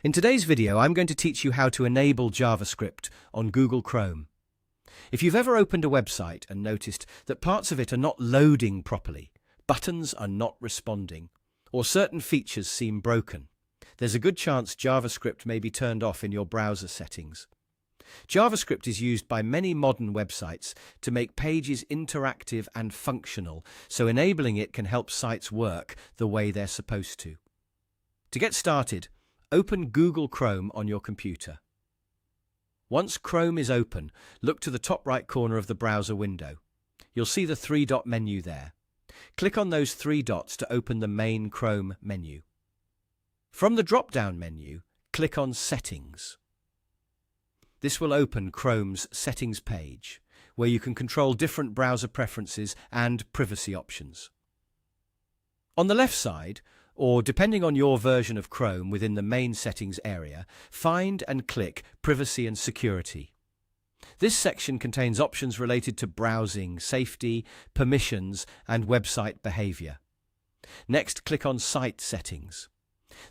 In today's video, I'm going to teach you how to enable JavaScript on Google Chrome. If you've ever opened a website and noticed that parts of it are not loading properly, buttons are not responding, or certain features seem broken, there's a good chance JavaScript may be turned off in your browser settings. JavaScript is used by many modern websites to make pages interactive and functional, so enabling it can help sites work the way they're supposed to. To get started, open Google Chrome on your computer. Once Chrome is open, look to the top right corner of the browser window. You'll see the three-dot menu there. Click on those three dots to open the main Chrome menu. From the drop-down menu, click on Settings. This will open Chrome's Settings page, where you can control different browser preferences and privacy options. On the left side, or depending on your version of Chrome within the main settings area, find and click Privacy and Security. This section contains options related to browsing, safety, permissions, and website behavior. Next, click on Site Settings.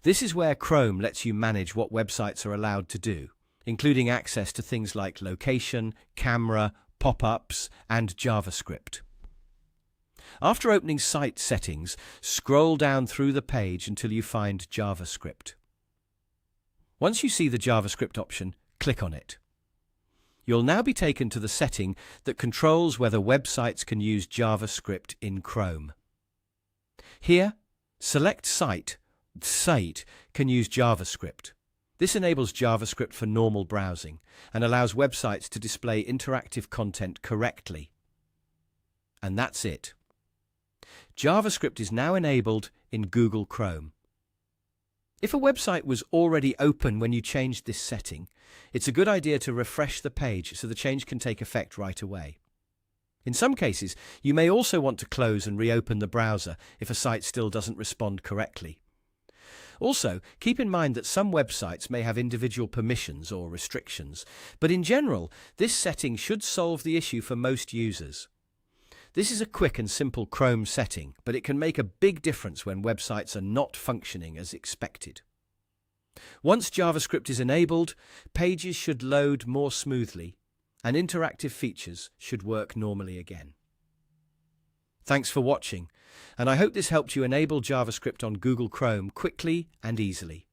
This is where Chrome lets you manage what websites are allowed to do, including access to things like location, camera, pop-ups, and JavaScript. After opening Site Settings, scroll down through the page until you find JavaScript. Once you see the JavaScript option, click on it. You'll now be taken to the setting that controls whether websites can use JavaScript in Chrome. Here, select Site can use JavaScript. This enables JavaScript for normal browsing and allows websites to display interactive content correctly. And that's it. JavaScript is now enabled in Google Chrome. If a website was already open when you changed this setting, it's a good idea to refresh the page so the change can take effect right away. In some cases, you may also want to close and reopen the browser if a site still doesn't respond correctly. Also, keep in mind that some websites may have individual permissions or restrictions, but in general, this setting should solve the issue for most users. This is a quick and simple Chrome setting, but it can make a big difference when websites are not functioning as expected. Once JavaScript is enabled, pages should load more smoothly, and interactive features should work normally again. Thanks for watching, and I hope this helped you enable JavaScript on Google Chrome quickly and easily.